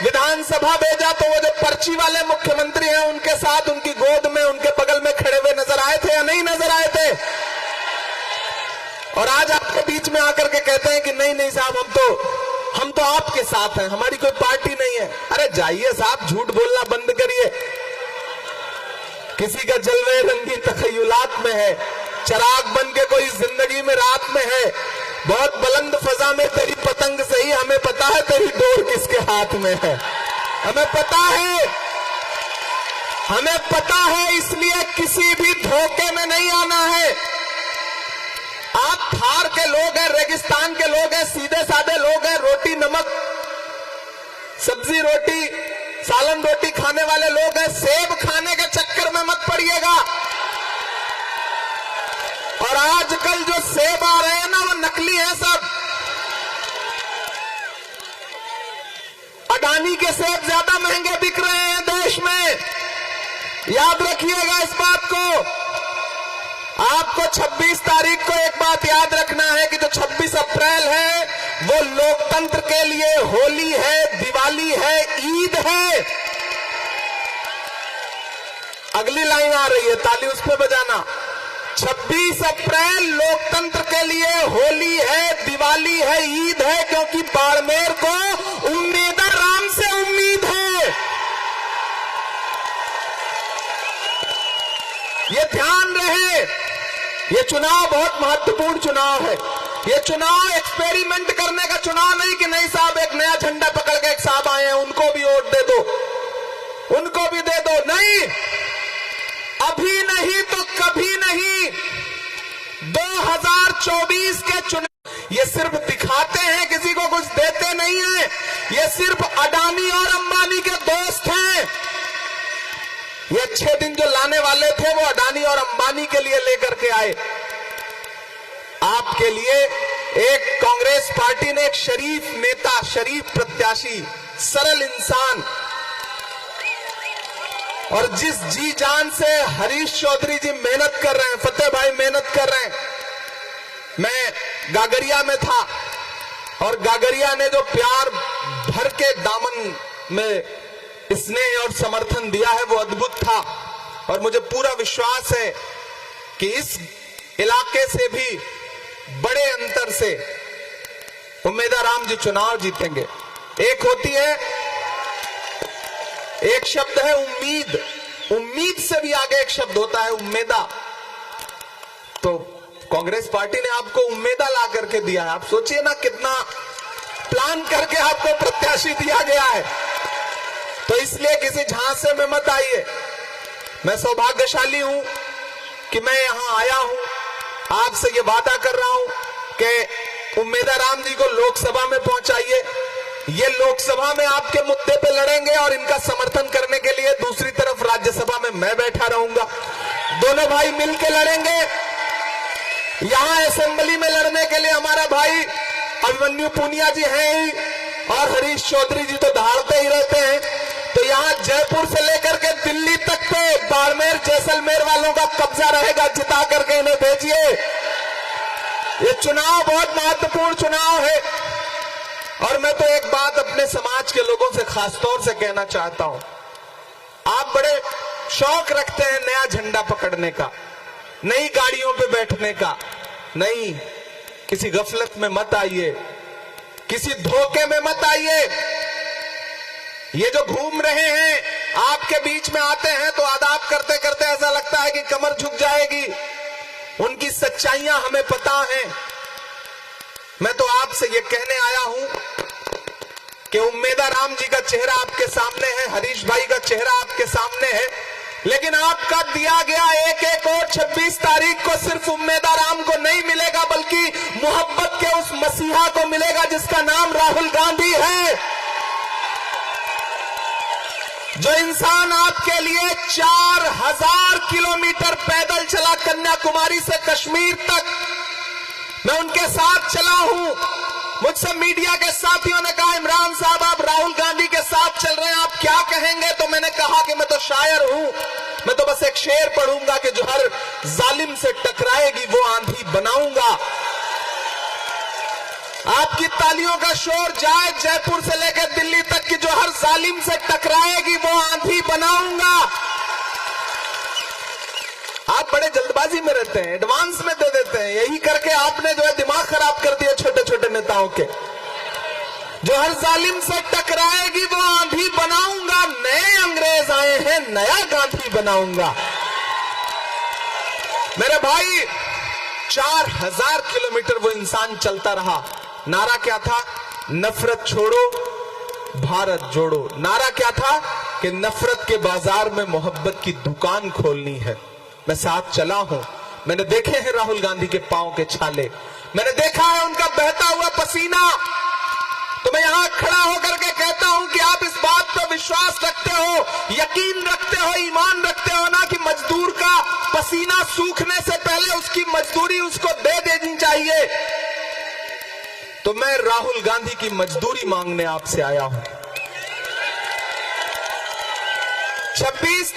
विधानसभा भेजा तो वो जो पर्ची वाले मुख्यमंत्री हैं उनके साथ उनकी गोद में उनके बगल में खड़े हुए नजर आए थे या नहीं नजर आए थे? और आज आपके बीच में आकर के कहते हैं कि नहीं नहीं साहब हम तो आपके साथ हैं, हमारी कोई पार्टी नहीं है। अरे जाइए साहब, झूठ बोलना बंद करिए। किसी का जलवे रंगी तखय्युलात में है, चिराग बन के कोई जिंदगी में रात में है। बहुत बुलंद फजा में तेरी पतंग सही, हमें पता है तेरी डोर किसके हाथ में है। हमें पता है, इसलिए किसी भी धोखे में नहीं आना है। आप थार के लोग हैं, रेगिस्तान के लोग हैं, सीधे साधे लोग हैं, रोटी नमक सब्जी रोटी सालन रोटी खाने वाले लोग हैं। सेब खाने के चक्कर में मत पड़िएगा। और आजकल जो सेब आ रहे हैं ना, वो नकली हैं सब। अडानी के सेब ज्यादा महंगे बिक रहे हैं देश में, याद रखिएगा इस बात को। आपको 26 तारीख को एक बात याद रखना है कि जो 26 अप्रैल है वो लोकतंत्र के लिए होली है, दिवाली है, ईद है। अगली लाइन आ रही है, ताली उस पे बजाना। 26 अप्रैल लोकतंत्र के लिए होली है, दिवाली है, ईद है, क्योंकि बाड़मेर को उम्मीदा राम से उम्मीद है। ये ध्यान रहे, ये चुनाव बहुत महत्वपूर्ण चुनाव है। ये चुनाव एक्सपेरिमेंट करने का चुनाव नहीं कि नहीं साहब एक नया झंडा पकड़ के एक साहब आए हैं उनको भी वोट दे दो, उनको भी दे दो। नहीं, अभी नहीं तो कभी नहीं। 2024 के चुनाव ये सिर्फ दिखाते हैं, किसी को कुछ देते नहीं है। ये सिर्फ अडानी और अंबानी के दोस्त हैं। ये अच्छे दिन जो लाने वाले थे वो अडानी और अंबानी के लिए लेकर के आए। आपके लिए एक कांग्रेस पार्टी ने एक शरीफ नेता, शरीफ प्रत्याशी, सरल इंसान, और जिस जी जान से हरीश चौधरी जी मेहनत कर रहे हैं, फतेह भाई मेहनत कर रहे हैं। मैं गागरिया में था और गागरिया ने जो प्यार भर के दामन में स्नेह और समर्थन दिया है वो अद्भुत था। और मुझे पूरा विश्वास है कि इस इलाके से भी बड़े अंतर से उम्मीदा राम जी चुनाव जीतेंगे। एक होती है, एक शब्द है उम्मीद, उम्मीद से भी आगे एक शब्द होता है उम्मीदा। तो कांग्रेस पार्टी ने आपको उम्मीदा ला करके दिया है। आप सोचिए ना कितना प्लान करके आपको प्रत्याशी दिया गया है। तो इसलिए किसी झांसे में मत आइए। मैं सौभाग्यशाली हूं कि मैं यहां आया हूं, आपसे ये वादा कर रहा हूं कि उम्मीदा राम जी को लोकसभा में पहुंचाइए। ये लोकसभा में आपके मुद्दे पे लड़ेंगे और इनका समर्थन करने के लिए दूसरी तरफ राज्यसभा में मैं बैठा रहूंगा। दोनों भाई मिलकर लड़ेंगे। यहां असेंबली में लड़ने के लिए हमारा भाई अभिमन्यु पूनिया जी हैं ही, और हरीश चौधरी जी तो दहाड़ते ही रहते हैं। तो यहाँ जयपुर से लेकर के दिल्ली तक पे बाड़मेर जैसलमेर वालों का कब्जा रहेगा। जिता करके इन्हें भेजिए। ये चुनाव बहुत महत्वपूर्ण चुनाव है। और मैं तो एक बात अपने समाज के लोगों से खास तौर से कहना चाहता हूं। आप बड़े शौक रखते हैं नया झंडा पकड़ने का, नई गाड़ियों पे बैठने का। नहीं, किसी गफलत में मत आइए, किसी धोखे में मत आइए। ये जो घूम रहे हैं आपके बीच में आते हैं तो आदाब करते करते ऐसा लगता है कि कमर झुक जाएगी। उनकी सच्चाइयां हमें पता हैं। मैं तो आपसे ये कहने आया हूं कि उम्मीदा राम जी का चेहरा आपके सामने है, हरीश भाई का चेहरा आपके सामने है, लेकिन आपका दिया गया एक एक वोट 26 तारीख को सिर्फ उम्मीदा राम को नहीं मिलेगा, बल्कि मोहब्बत के उस मसीहा को मिलेगा जिसका नाम राहुल गांधी है। जो इंसान आपके लिए 4000 किलोमीटर पैदल चला कन्याकुमारी से कश्मीर तक, मैं उनके साथ चला हूं। मुझसे मीडिया के साथियों ने कहा इमरान साहब आप राहुल गांधी के साथ चल रहे हैं, आप क्या कहेंगे? तो मैंने कहा कि मैं तो शायर हूं, मैं तो बस एक शेर पढ़ूंगा कि जो हर जालिम से टकराएगी वो आंधी बनाऊंगा। आपकी तालियों का शोर जाए जयपुर से लेकर दिल्ली तक की, जो हर जालिम बनाऊंगा। आप बड़े जल्दबाजी में रहते हैं, एडवांस में दे देते हैं, यही करके आपने जो है दिमाग खराब कर दिया छोटे छोटे नेताओं के। जो हर जालिम से टकराएगी वो आंधी बनाऊंगा, नए अंग्रेज आए हैं नया गांधी बनाऊंगा। मेरे भाई 4000 किलोमीटर वो इंसान चलता रहा। नारा क्या था? नफरत छोड़ो भारत जोड़ो। नारा क्या था? कि नफरत के बाजार में मोहब्बत की दुकान खोलनी है। मैं साथ चला हूं, मैंने देखे हैं राहुल गांधी के पांव के छाले, मैंने देखा है उनका बहता हुआ पसीना। तो मैं यहां खड़ा होकर के कहता हूं कि आप इस बात पर विश्वास रखते हो, यकीन रखते हो, ईमान रखते हो ना कि मजदूर का पसीना सूखने से पहले उसकी मजदूरी उसको दे देनी चाहिए। तो मैं राहुल गांधी की मजदूरी मांगने आपसे आया हूं। 26